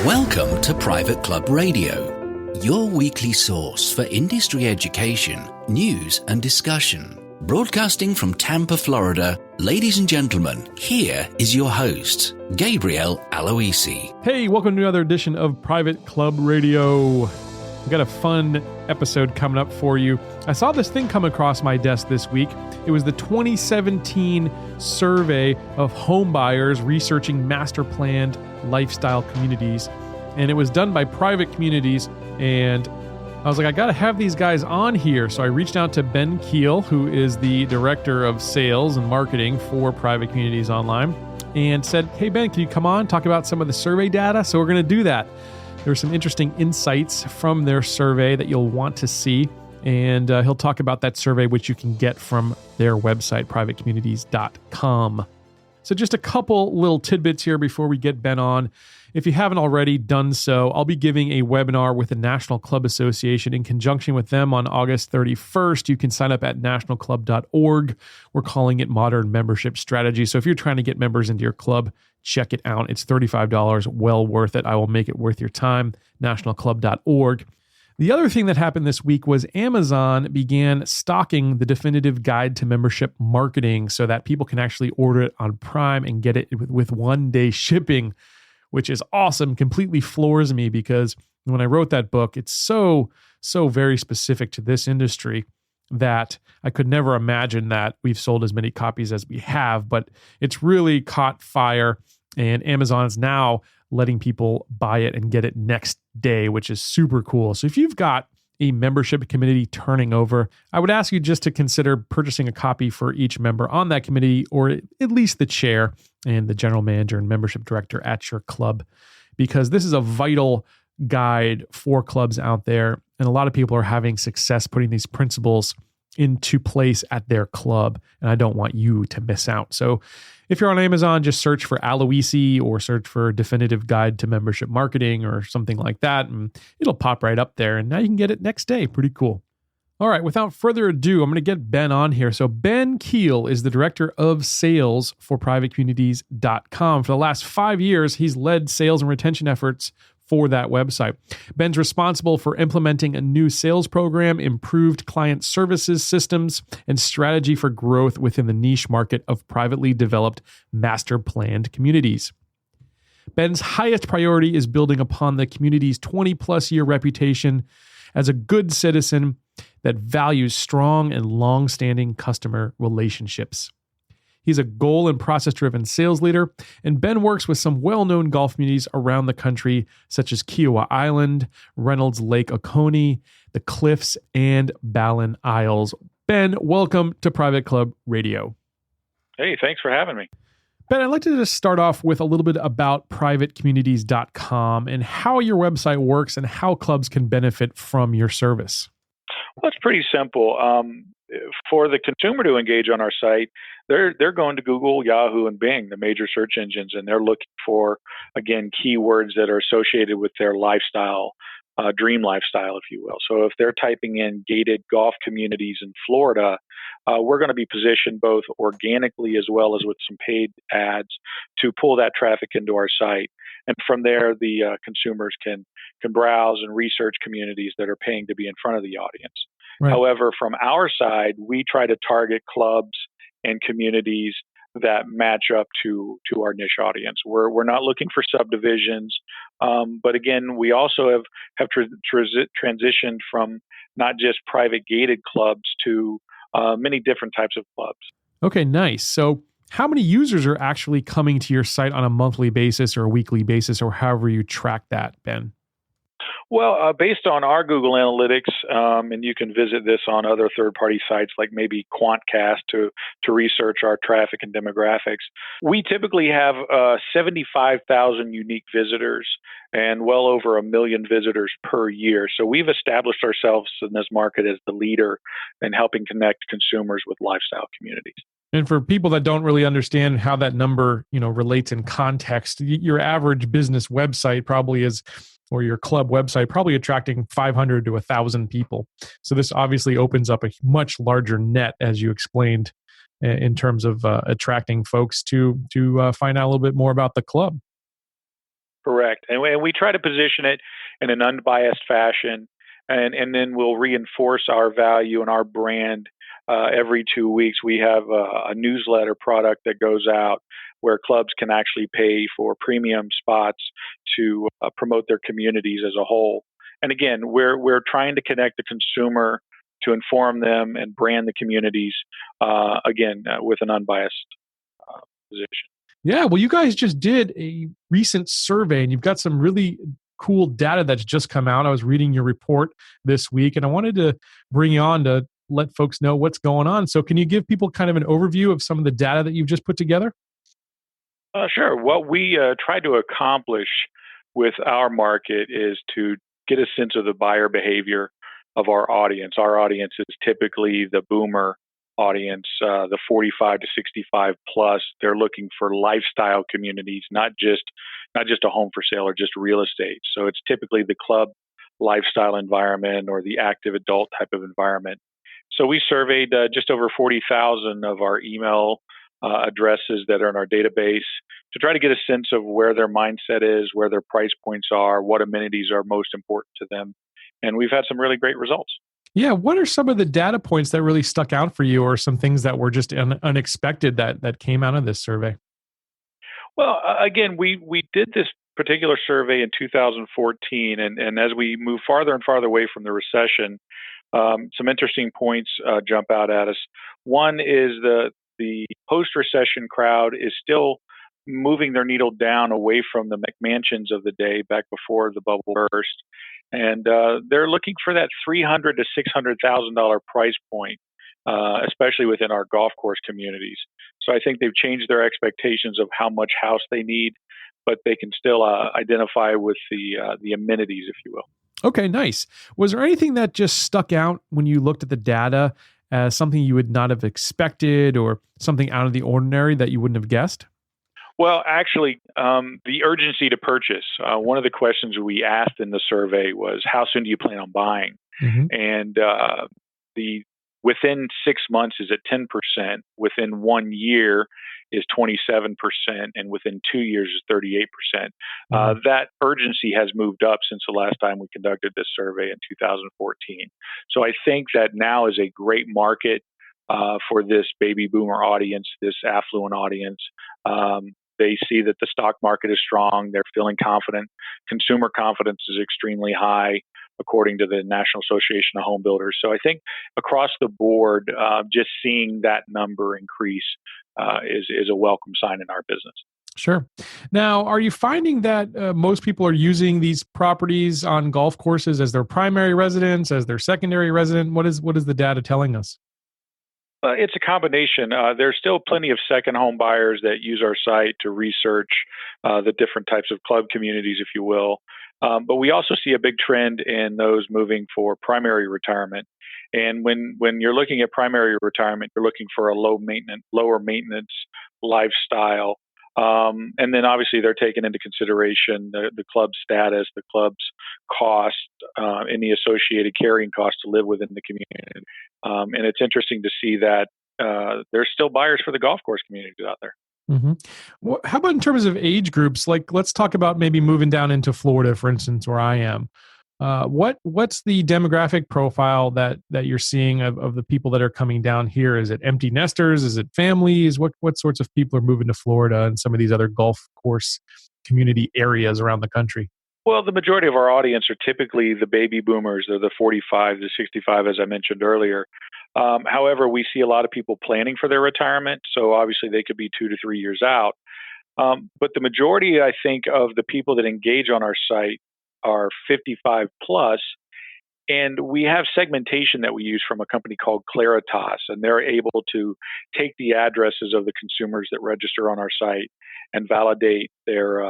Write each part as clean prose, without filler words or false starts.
Welcome to Private Club Radio, your weekly source for industry education, news and discussion. Broadcasting from Tampa, Florida, ladies and gentlemen, here is your host, Gabriel Aloisi. Hey, welcome to another edition of Private Club Radio. We've got a fun episode coming up for you. I saw this thing come across my desk this week. It was the 2017 survey of home buyers researching master planned lifestyle communities. And it was done by Private Communities. And I was like, I got to have these guys on here. So I reached out to Ben Keel, who is the director of sales and marketing for Private Communities Online, and said, hey, Ben, can you come on, talk about some of the survey data? So we're going to do that. There were some interesting insights from their survey that you'll want to see. And he'll talk about that survey, which you can get from their website, privatecommunities.com. So just a couple little tidbits here before we get Ben on. If you haven't already done so, I'll be giving a webinar with the National Club Association in conjunction with them on August 31st. You can sign up at nationalclub.org. We're calling it Modern Membership Strategy. So if you're trying to get members into your club, check it out. It's $35, well worth it. I will make it worth your time, nationalclub.org. The other thing that happened this week was Amazon began stocking the definitive guide to membership marketing so that people can actually order it on Prime and get it with one-day shipping, which is awesome. Completely floors me because when I wrote that book, it's so very specific to this industry that I could never imagine that we've sold as many copies as we have, but it's really caught fire, and Amazon is now letting people buy it and get it next day, which is super cool. So if you've got a membership committee turning over, I would ask you just to consider purchasing a copy for each member on that committee, or at least the chair and the general manager and membership director at your club, because this is a vital guide for clubs out there. And a lot of people are having success putting these principles into place at their club, and I don't want you to miss out. So if you're on Amazon, just search for Aloisi or search for Definitive Guide to Membership Marketing or something like that, and it'll pop right up there, and now you can get it next day. Pretty cool. All right, without further ado, I'm going to get Ben on here. So Ben Keel is the director of sales for privatecommunities.com. For the last 5 years, he's led sales and retention efforts for that website. Ben's responsible for implementing a new sales program, improved client services systems, and strategy for growth within the niche market of privately developed master planned communities. Ben's highest priority is building upon the community's 20-plus year reputation as a good citizen that values strong and long-standing customer relationships. He's a goal and process-driven sales leader, and Ben works with some well-known golf communities around the country, such as Kiowa Island, Reynolds Lake Oconee, the Cliffs, and Ballin Isles. Ben, welcome to Private Club Radio. Hey, thanks for having me. Ben, I'd like to just start off with a little bit about privatecommunities.com and how your website works and how clubs can benefit from your service. Well, it's pretty simple. For the consumer to engage on our site, they're going to Google, Yahoo, and Bing, the major search engines, and they're looking for, again, keywords that are associated with their lifestyle, dream lifestyle, if you will. So if they're typing in gated golf communities in Florida, we're going to be positioned both organically as well as with some paid ads to pull that traffic into our site. And from there, the consumers can browse and research communities that are paying to be in front of the audience. Right. However, from our side, we try to target clubs and communities that match up to our niche audience. We're not looking for subdivisions, but again, we also have transitioned from not just private gated clubs to many different types of clubs. Okay, nice. So how many users are actually coming to your site on a monthly basis or a weekly basis, or however you track that, Ben? Well, based on our Google Analytics, and you can visit this on other third-party sites like maybe Quantcast to research our traffic and demographics, we typically have 75,000 unique visitors and well over 1 million visitors per year. So we've established ourselves in this market as the leader in helping connect consumers with lifestyle communities. And for people that don't really understand how that number, relates in context, your average business website probably is, or your club website, probably attracting 500 to 1,000 people. So this obviously opens up a much larger net, as you explained, in terms of attracting folks to find out a little bit more about the club. Correct. And we try to position it in an unbiased fashion, and then we'll reinforce our value and our brand every 2 weeks. We have a newsletter product that goes out where clubs can actually pay for premium spots to promote their communities as a whole. And again, we're trying to connect the consumer to inform them and brand the communities, with an unbiased position. Yeah, well, you guys just did a recent survey and you've got some really cool data that's just come out. I was reading your report this week and I wanted to bring you on to let folks know what's going on. So, can you give people kind of an overview of some of the data that you've just put together? Sure. What we try to accomplish with our market is to get a sense of the buyer behavior of our audience. Our audience is typically the boomer audience, the 45 to 65 plus. They're looking for lifestyle communities, not just a home for sale or just real estate. So it's typically the club lifestyle environment or the active adult type of environment. So we surveyed just over 40,000 of our email addresses that are in our database to try to get a sense of where their mindset is, where their price points are, what amenities are most important to them. And we've had some really great results. Yeah, what are some of the data points that really stuck out for you, or some things that were just unexpected that came out of this survey? Well, again, we did this particular survey in 2014, and as we move farther and farther away from the recession, some interesting points jump out at us. One is the post-recession crowd is still moving their needle down away from the McMansions of the day back before the bubble burst, and they're looking for that $300,000 to $600,000 price point, especially within our golf course communities. So I think they've changed their expectations of how much house they need, but they can still identify with the amenities, if you will. Okay, nice. Was there anything that just stuck out when you looked at the data as something you would not have expected, or something out of the ordinary that you wouldn't have guessed? Well, actually, the urgency to purchase. One of the questions we asked in the survey was, "How soon do you plan on buying?" Mm-hmm. And the within 6 months is at 10%. Within 1 year is 27%, and within 2 years is 38%. That urgency has moved up since the last time we conducted this survey in 2014. So I think that now is a great market for this baby boomer audience, this affluent audience. They see that the stock market is strong. They're feeling confident. Consumer confidence is extremely high, according to the National Association of Home Builders. So I think across the board, just seeing that number increase is a welcome sign in our business. Sure. Now, are you finding that most people are using these properties on golf courses as their primary residence, as their secondary residence? What is the data telling us? It's a combination. There's still plenty of second home buyers that use our site to research the different types of club communities, if you will. But we also see a big trend in those moving for primary retirement. And when you're looking at primary retirement, you're looking for a lower maintenance lifestyle. And then obviously they're taking into consideration the club status, the club's cost, and the associated carrying cost to live within the community. And it's interesting to see that there's still buyers for the golf course communities out there. Mm-hmm. Well, how about in terms of age groups? Like, let's talk about maybe moving down into Florida, for instance, where I am. What's the demographic profile that you're seeing of the people that are coming down here? Is it empty nesters? Is it families? What sorts of people are moving to Florida and some of these other golf course community areas around the country? Well, the majority of our audience are typically the baby boomers. They're the 45 to 65, as I mentioned earlier. However, we see a lot of people planning for their retirement. So obviously they could be 2 to 3 years out. But the majority, I think, of the people that engage on our site are 55 plus, and we have segmentation that we use from a company called Claritas, and they're able to take the addresses of the consumers that register on our site and validate their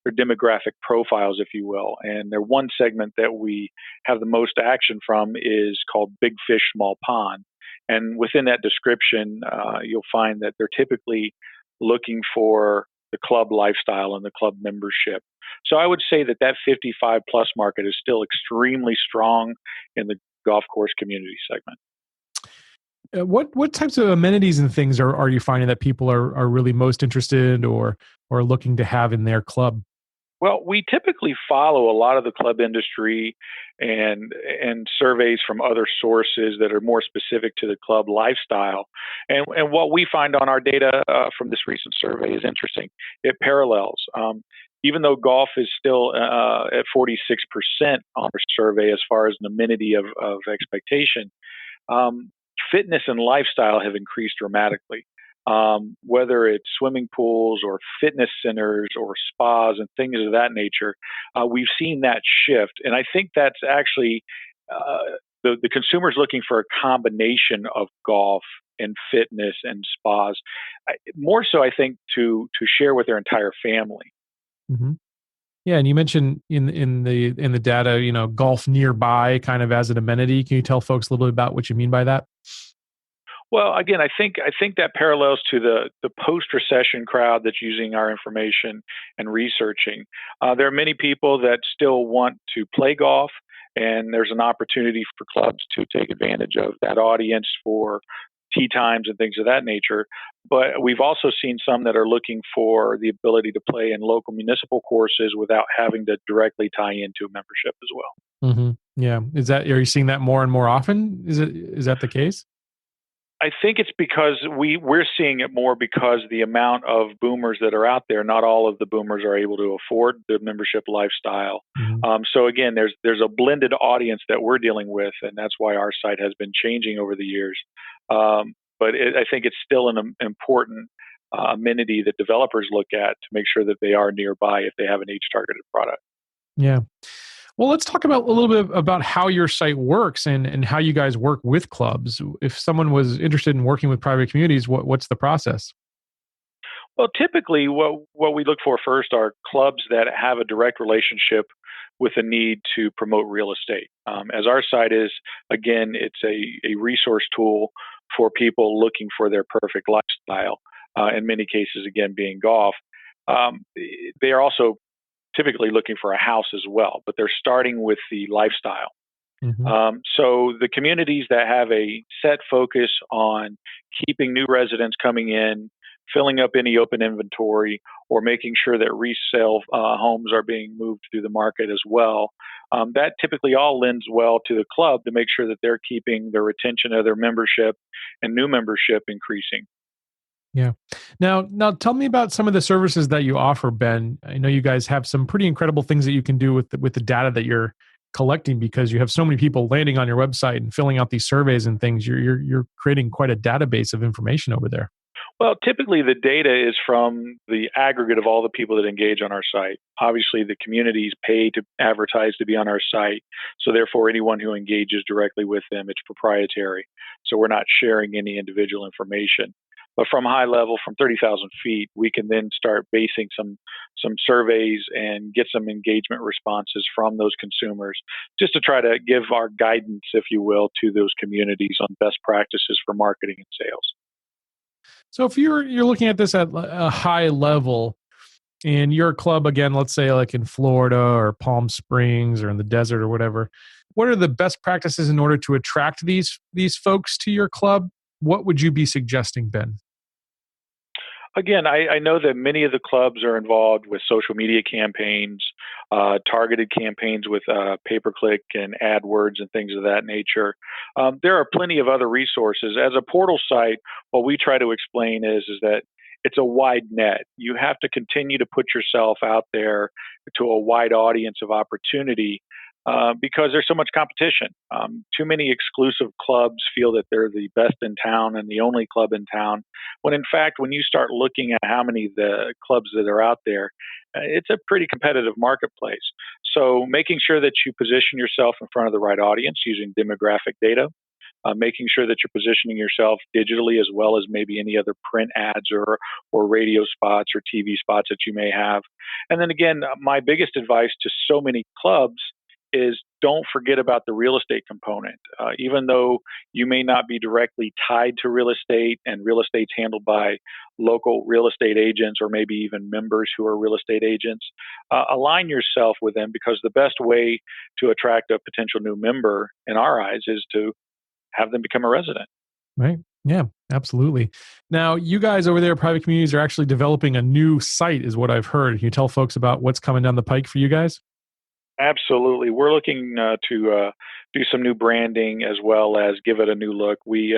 demographic profiles, if you will. And their one segment that we have the most action from is called Big Fish, Small Pond. And within that description, you'll find that they're typically looking for the club lifestyle and the club membership. So I would say that 55 plus market is still extremely strong in the golf course community segment. What types of amenities and things are you finding that people are really most interested or looking to have in their club? Well, we typically follow a lot of the club industry and surveys from other sources that are more specific to the club lifestyle. And what we find on our data from this recent survey is interesting. It parallels. Even though golf is still at 46% on our survey as far as an amenity of expectation, um, fitness and lifestyle have increased dramatically. Whether it's swimming pools or fitness centers or spas and things of that nature, we've seen that shift. And I think that's actually the consumers looking for a combination of golf and fitness and spas, more so, I think, to share with their entire family. Hmm. Yeah, and you mentioned in the data, golf nearby, kind of as an amenity. Can you tell folks a little bit about what you mean by that? Well, again, I think that parallels to the post recession crowd that's using our information and researching. There are many people that still want to play golf, and there's an opportunity for clubs to take advantage of that audience for tee times and things of that nature. But we've also seen some that are looking for the ability to play in local municipal courses without having to directly tie into a membership as well. Yeah, are you seeing that more and more often? Is that the case? I think it's because we're seeing it more because the amount of boomers that are out there, not all of the boomers are able to afford the membership lifestyle. Hmm. So again, there's a blended audience that we're dealing with, and that's why our site has been changing over the years. I think it's still an important amenity that developers look at to make sure that they are nearby if they have an age targeted product. Yeah. Well, let's talk about a little bit about how your site works and how you guys work with clubs. If someone was interested in working with private communities, what's the process? Well, typically, what we look for first are clubs that have a direct relationship with a need to promote real estate. As our site is, again, it's a resource tool for people looking for their perfect lifestyle. In many cases, again, being golf. They are also typically looking for a house as well, but they're starting with the lifestyle. Hmm. So the communities that have a set focus on keeping new residents coming in, filling up any open inventory, or making sure that resale homes are being moved through the market as well, that typically all lends well to the club to make sure that they're keeping the retention of their membership and new membership increasing. Yeah. Now, tell me about some of the services that you offer, Ben. I know you guys have some pretty incredible things that you can do with the data that you're collecting because you have so many people landing on your website and filling out these surveys and things. You're creating quite a database of information over there. Well, typically the data is from the aggregate of all the people that engage on our site. Obviously, the communities pay to advertise to be on our site. So, therefore, anyone who engages directly with them, it's proprietary. So, we're not sharing any individual information. But from high level, from 30,000 feet, we can then start basing some surveys and get some engagement responses from those consumers just to try to give our guidance, if you will, to those communities on best practices for marketing and sales. So if you're looking at this at a high level and your club again, let's say like in Florida or Palm Springs or in the desert or whatever, what are the best practices in order to attract these folks to your club? What would you be suggesting, Ben? Again, I know that many of the clubs are involved with social media campaigns, targeted campaigns with pay-per-click and AdWords and things of that nature. There are plenty of other resources. As a portal site, what we try to explain is that it's a wide net. You have to continue to put yourself out there to a wide audience of opportunity because there's so much competition. Too many exclusive clubs feel that they're the best in town and the only club in town. When in fact, when you start looking at how many of the clubs that are out there, it's a pretty competitive marketplace. So making sure that you position yourself in front of the right audience using demographic data, making sure that you're positioning yourself digitally as well as maybe any other print ads or radio spots or TV spots that you may have. And then again, my biggest advice to so many clubs is don't forget about the real estate component. Even though you may not be directly tied to real estate and real estate's handled by local real estate agents or maybe even members who are real estate agents, align yourself with them because the best way to attract a potential new member in our eyes is to have them become a resident. Right. Yeah, absolutely. Now, you guys over there at Private Communities are actually developing a new site, is what I've heard. Can you tell folks about what's coming down the pike for you guys? Absolutely. We're looking to do some new branding as well as give it a new look. We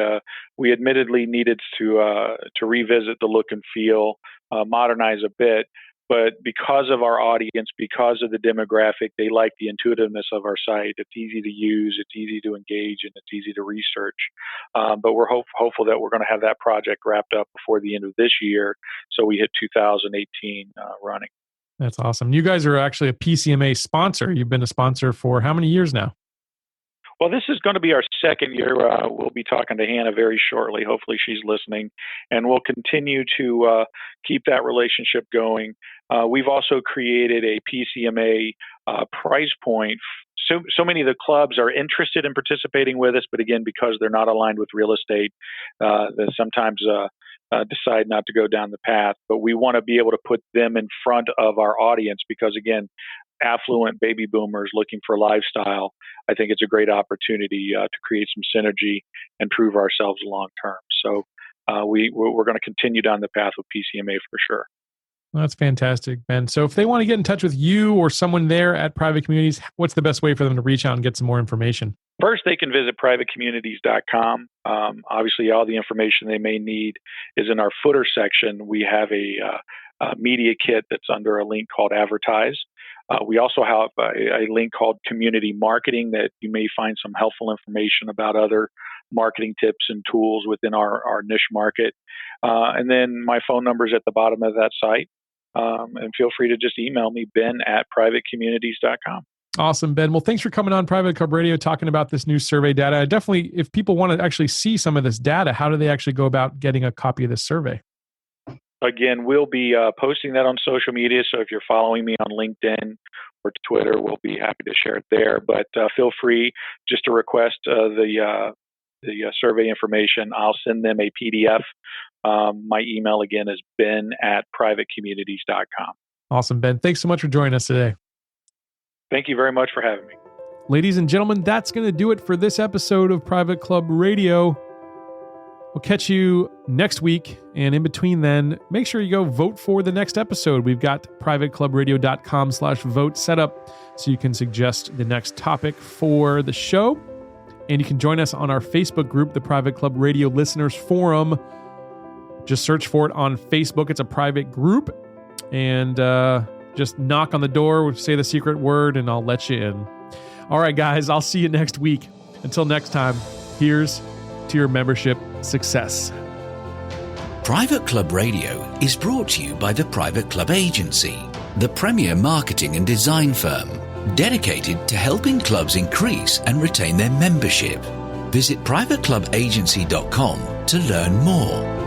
admittedly needed to revisit the look and feel, modernize a bit, but because of our audience, because of the demographic, they like the intuitiveness of our site. It's easy to use, it's easy to engage, and it's easy to research. But we're hopeful that we're going to have that project wrapped up before the end of this year, so we hit 2018 running. That's awesome. You guys are actually a PCMA sponsor. You've been a sponsor for how many years now? Well, this is going to be our second year. We'll be talking to Hannah very shortly. Hopefully she's listening. And we'll continue to keep that relationship going. We've also created a PCMA price point. So many of the clubs are interested in participating with us, but again, because they're not aligned with real estate, they sometimes decide not to go down the path. But we want to be able to put them in front of our audience because, again, affluent baby boomers looking for lifestyle, I think it's a great opportunity to create some synergy and prove ourselves long term. So we're going to continue down the path with PCMA for sure. Well, that's fantastic, Ben. So if they want to get in touch with you or someone there at Private Communities, what's the best way for them to reach out and get some more information? First, they can visit privatecommunities.com. Obviously, all the information they may need is in our footer section. We have a media kit that's under a link called Advertise. We also have a link called Community Marketing that you may find some helpful information about other marketing tips and tools within our niche market. And then my phone number is at the bottom of that site. And feel free to just email me, ben@privatecommunities.com. Awesome, Ben. Well, thanks for coming on Private Club Radio talking about this new survey data. Definitely, if people want to actually see some of this data, how do they actually go about getting a copy of this survey? Again, we'll be posting that on social media. So if you're following me on LinkedIn or Twitter, we'll be happy to share it there. But feel free just to request the survey information. I'll send them a PDF. My email again is ben@privatecommunities.com. Awesome, Ben. Thanks so much for joining us today. Thank you very much for having me. Ladies and gentlemen, that's going to do it for this episode of Private Club Radio. We'll catch you next week. And in between then, make sure you go vote for the next episode. We've got privateclubradio.com/vote set up so you can suggest the next topic for the show. And you can join us on our Facebook group, the Private Club Radio Listeners Forum. Just search for it on Facebook. It's a private group. And just knock on the door, say the secret word, and I'll let you in. All right, guys, I'll see you next week. Until next time, here's to your membership success. Private Club Radio is brought to you by the Private Club Agency, the premier marketing and design firm dedicated to helping clubs increase and retain their membership. Visit privateclubagency.com to learn more.